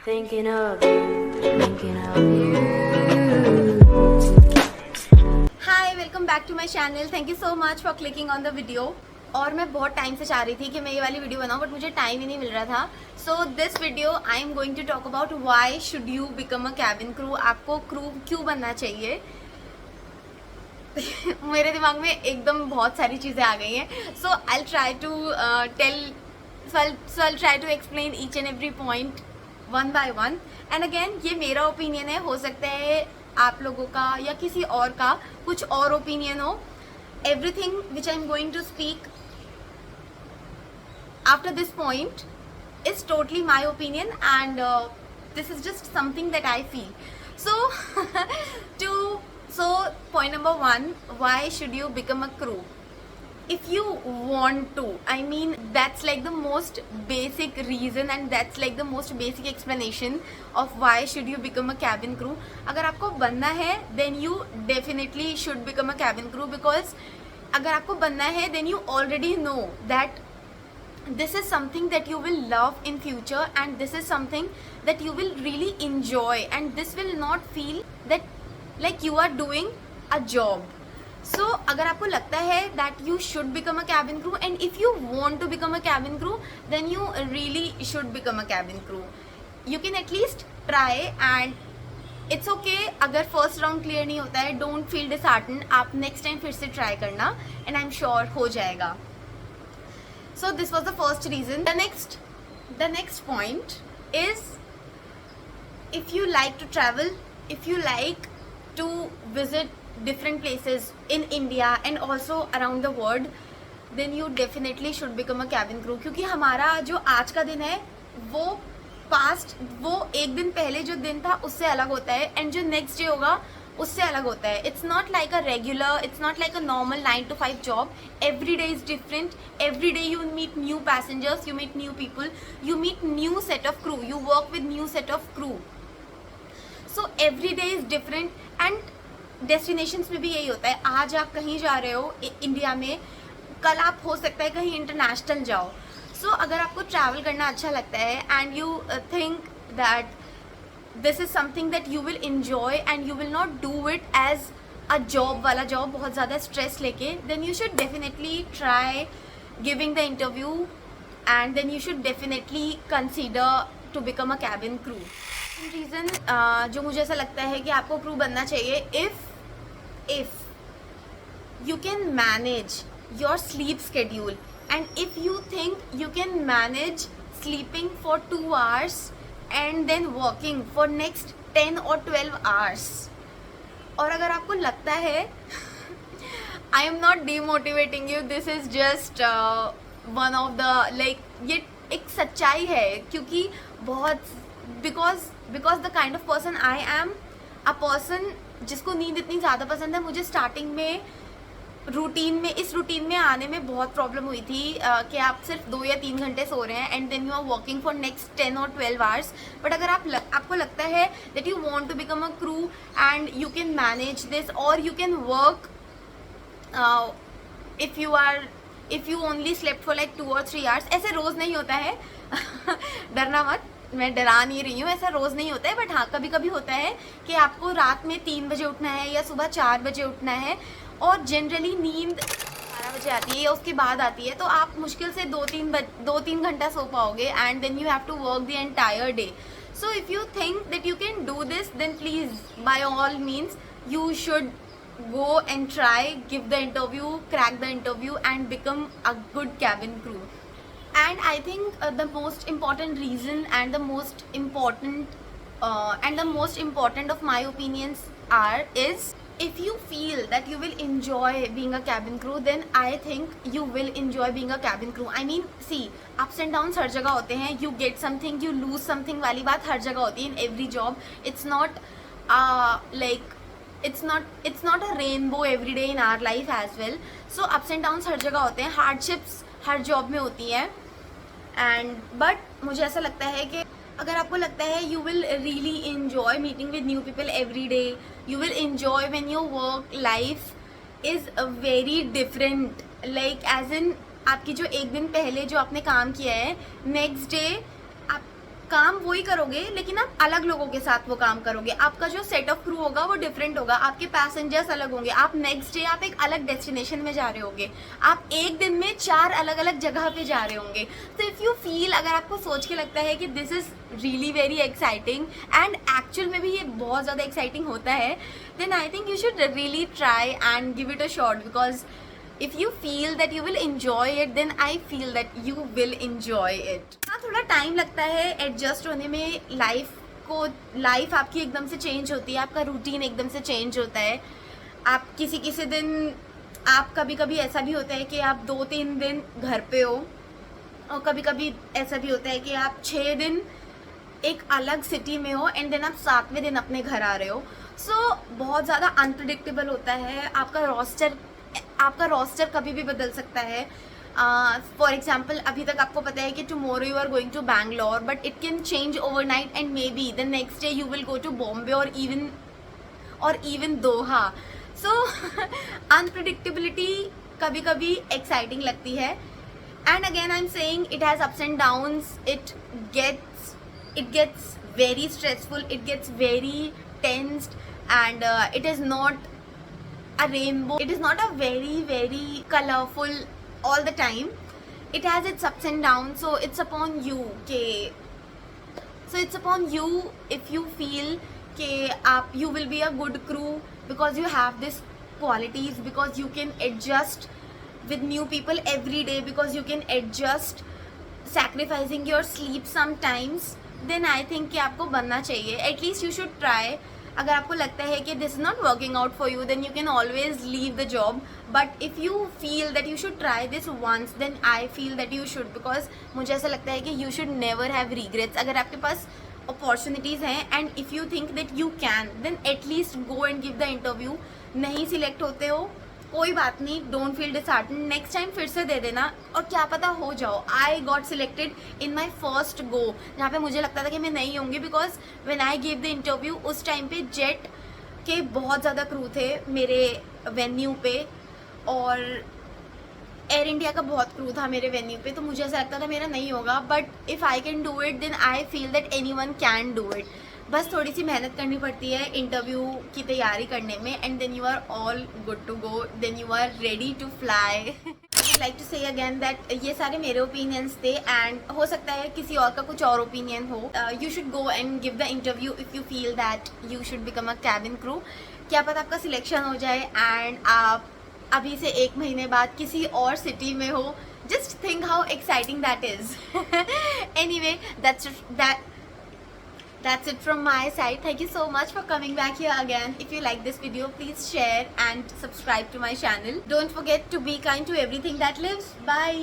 Thinking of you, thinking of you. Hi welcome back to my channel. Thank you so much for clicking on the video. और मैं बहुत time से चाह रही थी कि मैं ये वाली वीडियो बनाऊं, बट मुझे टाइम ही नहीं मिल रहा था. So this video I am going to talk about why should you become a cabin crew. आपको क्रू क्यों बनना चाहिए. मेरे दिमाग में एकदम बहुत सारी चीज़ें आ गई हैं. So I try to I try to explain each and every point one by one. And again ये मेरा ओपिनियन है, हो सकता है आप लोगों का या किसी और का कुछ और ओपिनियन हो. Everything which I am going to speak after this point is totally my opinion, and this is just something that I feel. So point number one, why should you become a crew? If you want to, I mean, that's like the most basic reason and that's like the most basic explanation of why should you become a cabin crew. अगर आपको बनना है then you definitely should become a cabin crew, because अगर आपको बनना है then you already know that this is something that you will love in future, and this is something that you will really enjoy, and this will not feel that like you are doing a job. So अगर आपको लगता है that you should become a cabin crew, and if you want to become a cabin crew, then you really should become a cabin crew. You can at least try, and it's okay अगर first round clear नहीं होता है, don't feel disheartened. आप next time फिर से try करना, and I'm sure हो जाएगा. So this was the first reason. The next point is, if you like to travel, if you like to visit different places in India and also around the world, then you definitely should become a cabin crew. क्योंकि हमारा जो आज का दिन है वो वो एक दिन पहले जो दिन था उससे अलग होता है, एंड जो नेक्स्ट डे होगा उससे अलग होता है. It's not like a regular, it's not like a normal 9 to 5 job. Every day is different. Every day you meet new passengers, you meet new people, you meet new set of crew, you work with new set of crew. So every day is different. And destinations में भी यही होता है. आज आप कहीं जा रहे हो इंडिया में, कल आप हो सकता है कहीं इंटरनेशनल जाओ. सो अगर आपको ट्रैवल करना अच्छा लगता है and you think that this is something that you will enjoy and you will not do it as a job वाला जॉब बहुत ज़्यादा स्ट्रेस लेके, then you should definitely try giving the interview, and then you should definitely consider to become a cabin crew. reason जो मुझे ऐसा लगता है कि आपको क्रू बनना चाहिए, if you can manage your sleep schedule, and if you think you can manage sleeping for 2 hours and then working for next 10 or 12 hours. और अगर आपको लगता है, I am not demotivating you, this is just one of the like, ये एक सच्चाई है. क्योंकि बहुत because the kind of person I am, a person जिसको नींद इतनी ज़्यादा पसंद है. मुझे स्टार्टिंग में इस रूटीन में आने में बहुत प्रॉब्लम हुई थी कि आप सिर्फ 2 या 3 घंटे सो रहे हैं and then you are working for next 10 और 12 आवर्स. बट अगर आपको लगता है that you want to become a crew and you can manage this, और you can work if you only slept for like 2 or 3 hours. ऐसे रोज़ नहीं होता है. डरना मत, मैं डरा नहीं रही हूँ, ऐसा रोज़ नहीं होता है. बट हाँ, कभी कभी होता है कि आपको रात में 3 बजे उठना है या सुबह 4 बजे उठना है, और जनरली नींद 12 बजे आती है या उसके बाद आती है, तो आप मुश्किल से 2-3 घंटा सो पाओगे, and then you have to work the entire day. So if you think that you can do this, then please by all means you should go and try, give the interview, crack the interview, and become a good cabin crew. And I think the most important reason and the most important of my opinions is, if you feel that you will enjoy being a cabin crew, then I think you will enjoy being a cabin crew. I mean, see, ups and downs हर जगह होते हैं. You get something, you lose something वाली बात हर जगह होती है. In every job, it's not like it's not a rainbow every day in our life as well. So ups and downs हर जगह होते हैं. hardships हर जॉब में होती हैं. एंड बट मुझे ऐसा लगता है कि अगर आपको लगता है you will really enjoy meeting with new people every day, you will enjoy when your work life is very different, like as in आपकी जो एक दिन पहले जो आपने काम किया है, नेक्स्ट डे काम वही करोगे लेकिन आप अलग लोगों के साथ वो काम करोगे। आपका जो सेट ऑफ क्रू होगा वो डिफरेंट होगा, आपके पैसेंजर्स अलग होंगे, आप नेक्स्ट डे आप एक अलग डेस्टिनेशन में जा रहे होंगे, आप एक दिन में 4 अलग अलग जगह पे जा रहे होंगे। तो इफ़ यू फील, अगर आपको सोच के लगता है कि this is really very exciting and actual में भी ये बहुत ज़्यादा एक्साइटिंग होता है, then I think you should really try and give it a shot, because if you feel that you will enjoy it, then I feel that you will enjoy it. हाँ, थोड़ा time लगता है adjust होने में। Life आपकी एकदम से change होती है, आपका रूटीन एकदम से चेंज होता है। आप किसी दिन, आप कभी कभी ऐसा भी होता है कि आप 2-3 दिन घर पे हो, और कभी कभी ऐसा भी होता है कि आप 6 दिन एक अलग सिटी में हो एंड देन आप 7वें दिन अपने घर आ रहे हो। सो बहुत ज़्यादा अनप्रिडिक्टेबल होता है। आपका रोस्टर कभी भी बदल सकता है। फॉर एग्जाम्पल, अभी तक आपको पता है कि tomorrow you are going to Bangalore, but it can change overnight and maybe the next day you will go to Bombay और इवन दोहा। सो अनप्रिडिक्टेबिलिटी कभी कभी एक्साइटिंग लगती है। And again I am saying it has ups and downs, it gets very stressful, it gets very tensed, and it is not a rainbow, it is not a very colorful all the time. It has its ups and downs, so it's upon you if you feel कि you will be a good crew because you have these qualities, because you can adjust with new people every day, because you can adjust sacrificing your sleep sometimes, then I think कि आपको बनना चाहिए। At least you should try. अगर आपको लगता है कि this is not working out for you, then you can always leave the job, but if you feel that you should try this once, then I feel that you should, because मुझे ऐसा लगता है कि you should never have regrets. अगर आपके पास opportunities हैं and if you think that you can, then at least go and give the interview. नहीं सिलेक्ट होते हो, कोई बात नहीं, don't feel dishearten, next time फिर से दे देना और क्या पता हो जाओ। I got selected in my first go, जहाँ पे मुझे लगता था कि मैं नहीं होंगी, because when I give the interview उस टाइम पे जेट के बहुत ज़्यादा क्रू थे मेरे वेन्यू पे, और एयर इंडिया का बहुत क्रू था मेरे वेन्यू पे। तो मुझे ऐसा लगता था मेरा नहीं होगा, but if I can do it, then I feel that anyone can do it. बस थोड़ी सी मेहनत करनी पड़ती है इंटरव्यू की तैयारी करने में, and then you are all good to go, then you are ready to fly. I would like to say again that ये सारे मेरे ओपिनियंस थे, एंड हो सकता है किसी और का कुछ और ओपिनियन हो। You should go and give the interview if you feel that you should become a cabin crew. क्या पता आपका सिलेक्शन हो जाए एंड आप अभी से 1 महीने बाद किसी और सिटी में हो। Just think how exciting that is. Anyway, that's it from my side. Thank you so much for coming back here again. If you like this video, please share and subscribe to my channel. Don't forget to be kind to everything that lives. Bye.